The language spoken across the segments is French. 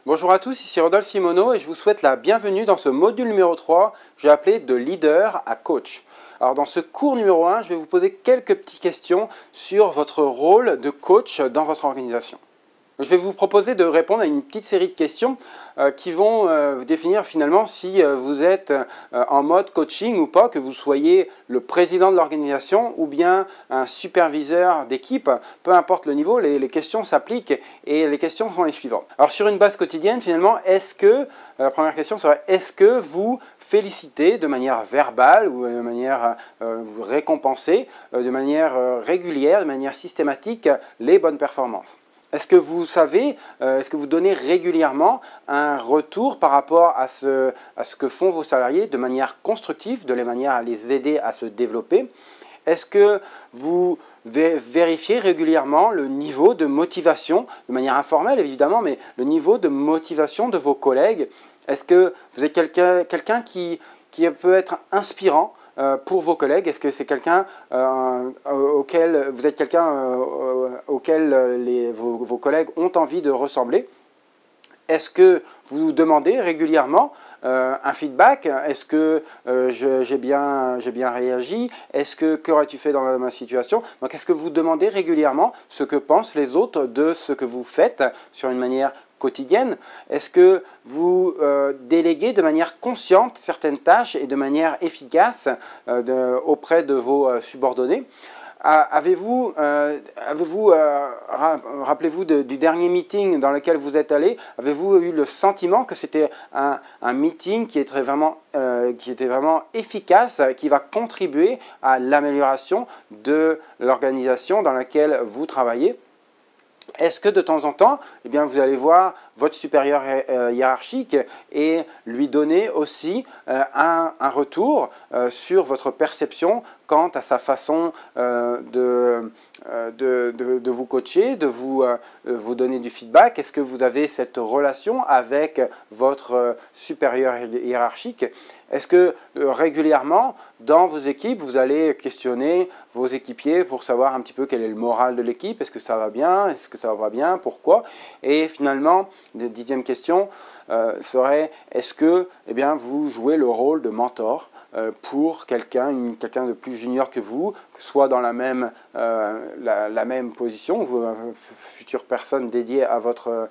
Bonjour à tous, ici Rodolphe Simoneau et je vous souhaite la bienvenue dans ce module numéro 3, j'ai appelé de leader à coach. Alors dans ce cours numéro 1, je vais vous poser quelques petites questions sur votre rôle de coach dans votre organisation. Je vais vous proposer de répondre à une petite série de questions qui vont définir finalement si vous êtes en mode coaching ou pas, que vous soyez le président de l'organisation ou bien un superviseur d'équipe, peu importe le niveau, les questions s'appliquent et les questions sont les suivantes. Alors sur une base quotidienne, finalement, la première question serait, est-ce que vous félicitez de manière verbale ou de manière vous récompensez de manière régulière, de manière systématique les bonnes performances? Est-ce que vous savez, est-ce que vous donnez régulièrement un retour par rapport à ce que font vos salariés de manière constructive, de manière à les aider à se développer? Est-ce que vous vérifiez régulièrement le niveau de motivation, de manière informelle évidemment, mais le niveau de motivation de vos collègues? Est-ce que vous êtes quelqu'un qui peut être inspirant pour vos collègues? Est-ce que c'est quelqu'un auquel vos collègues ont envie de ressembler? Est-ce que vous demandez régulièrement un feedback? Est-ce que j'ai bien réagi? Est-ce que qu'aurais-tu fait dans ma situation? Donc est-ce que vous demandez régulièrement ce que pensent les autres de ce que vous faites sur une manière quotidienne? Est-ce que vous déléguez de manière consciente certaines tâches et de manière efficace auprès de vos subordonnés? Rappelez-vous du dernier meeting dans lequel vous êtes allé, avez-vous eu le sentiment que c'était un meeting qui était vraiment efficace, qui va contribuer à l'amélioration de l'organisation dans laquelle vous travaillez? Est-ce que de temps en temps, eh bien, vous allez voir votre supérieur hiérarchique et lui donner aussi un retour sur votre perception quant à sa façon de vous coacher, de vous donner du feedback? Est-ce que vous avez cette relation avec votre supérieur hiérarchique? Est-ce que régulièrement, dans vos équipes, vous allez questionner vos équipiers pour savoir un petit peu quel est le moral de l'équipe? Est-ce que ça va bien? Est-ce que ça va bien? Pourquoi? Et finalement, la 10e question serait, est-ce que vous jouez le rôle de mentor pour quelqu'un de plus junior que vous, que soit dans la même position, future personne dédiée à votre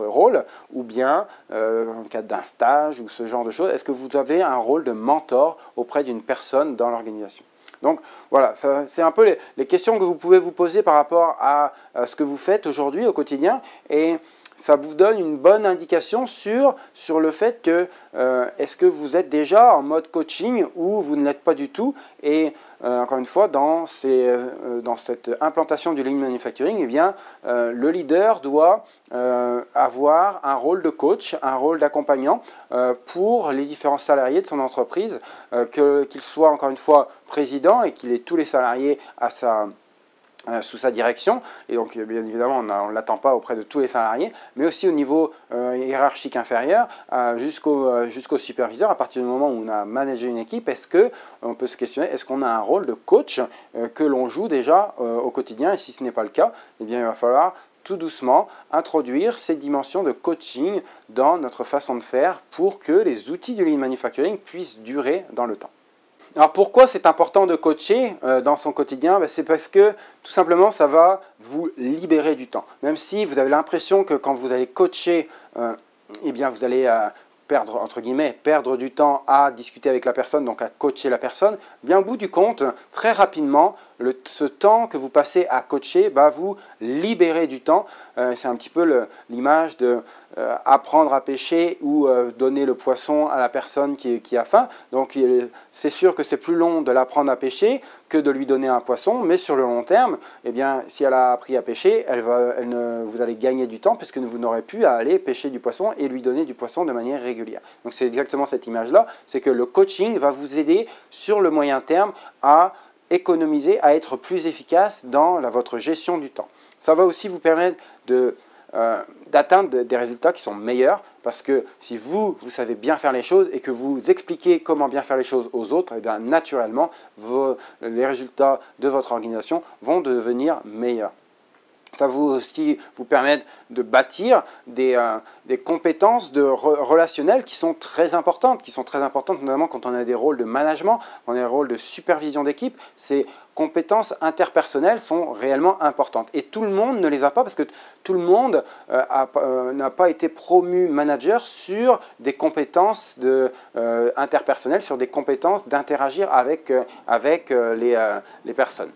rôle, ou bien en cas d'un stage ou ce genre de choses, est-ce que vous avez un rôle de mentor auprès d'une personne dans l'organisation? Donc voilà, c'est un peu les questions que vous pouvez vous poser par rapport à ce que vous faites aujourd'hui au quotidien, et ça vous donne une bonne indication sur le fait que est-ce que vous êtes déjà en mode coaching ou vous ne l'êtes pas du tout. Et encore une fois, dans cette implantation du Lean Manufacturing, eh bien, le leader doit avoir un rôle de coach, un rôle d'accompagnant pour les différents salariés de son entreprise, qu'il soit encore une fois président et qu'il ait tous les salariés sous sa direction, et donc bien évidemment on ne l'attend pas auprès de tous les salariés, mais aussi au niveau hiérarchique inférieur jusqu'au superviseur. À partir du moment où on a managé une équipe, est-ce qu'on peut se questionner, est-ce qu'on a un rôle de coach que l'on joue déjà au quotidien? Et si ce n'est pas le cas, eh bien, il va falloir tout doucement introduire ces dimensions de coaching dans notre façon de faire pour que les outils du Lean Manufacturing puissent durer dans le temps. Alors pourquoi c'est important de coacher dans son quotidien? C'est parce que tout simplement ça va vous libérer du temps. Même si vous avez l'impression que quand vous allez coacher, eh bien vous allez perdre du temps à discuter avec la personne, donc à coacher la personne, bien au bout du compte, très rapidement, ce temps que vous passez à coacher va vous libérer du temps. C'est un petit peu l'image de apprendre à pêcher ou donner le poisson à la personne qui a faim. Donc c'est sûr que c'est plus long de l'apprendre à pêcher que de lui donner un poisson, mais sur le long terme, eh bien, si elle a appris à pêcher, vous allez gagner du temps puisque vous n'aurez plus à aller pêcher du poisson et lui donner du poisson de manière régulière. Donc c'est exactement cette image-là, c'est que le coaching va vous aider sur le moyen terme à économiser, à être plus efficace dans votre gestion du temps. Ça va aussi vous permettre d'atteindre des résultats qui sont meilleurs, parce que si vous savez bien faire les choses et que vous expliquez comment bien faire les choses aux autres, et bien naturellement, les résultats de votre organisation vont devenir meilleurs. Ça va aussi vous permettre de bâtir des compétences relationnelles qui sont très importantes, notamment quand on a des rôles de management, on a des rôles de supervision d'équipe. Ces compétences interpersonnelles sont réellement importantes. Et tout le monde ne les a pas parce que tout le monde n'a pas été promu manager sur des compétences interpersonnelles, sur des compétences d'interagir avec les personnes.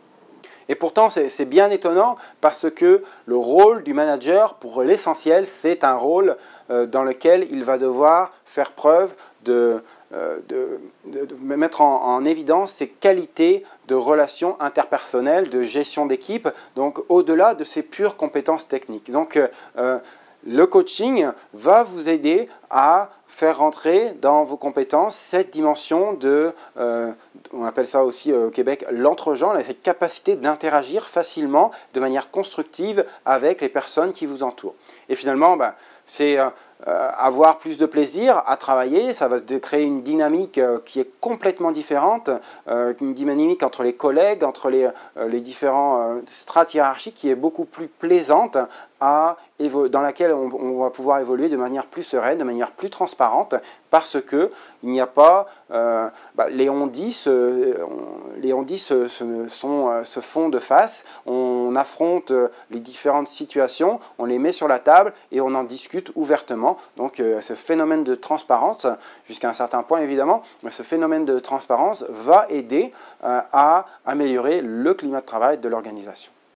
Et pourtant, c'est bien étonnant parce que le rôle du manager, pour l'essentiel, c'est un rôle dans lequel il va devoir faire preuve de mettre en évidence ses qualités de relations interpersonnelles, de gestion d'équipe, donc au-delà de ses pures compétences techniques. Donc, le coaching va vous aider à faire rentrer dans vos compétences cette dimension on appelle ça aussi au Québec l'entre-gens, cette capacité d'interagir facilement, de manière constructive avec les personnes qui vous entourent. Et finalement, c'est avoir plus de plaisir à travailler, ça va créer une dynamique qui est complètement différente, une dynamique entre les collègues, entre les différents strates hiérarchiques qui est beaucoup plus plaisante, dans laquelle on va pouvoir évoluer de manière plus sereine, de manière plus transparente, parce qu'il n'y a pas les on-dit se font de face, on affronte les différentes situations, on les met sur la table et on en discute ouvertement. Donc ce phénomène de transparence, jusqu'à un certain point évidemment, ce phénomène de transparence va aider à améliorer le climat de travail de l'organisation.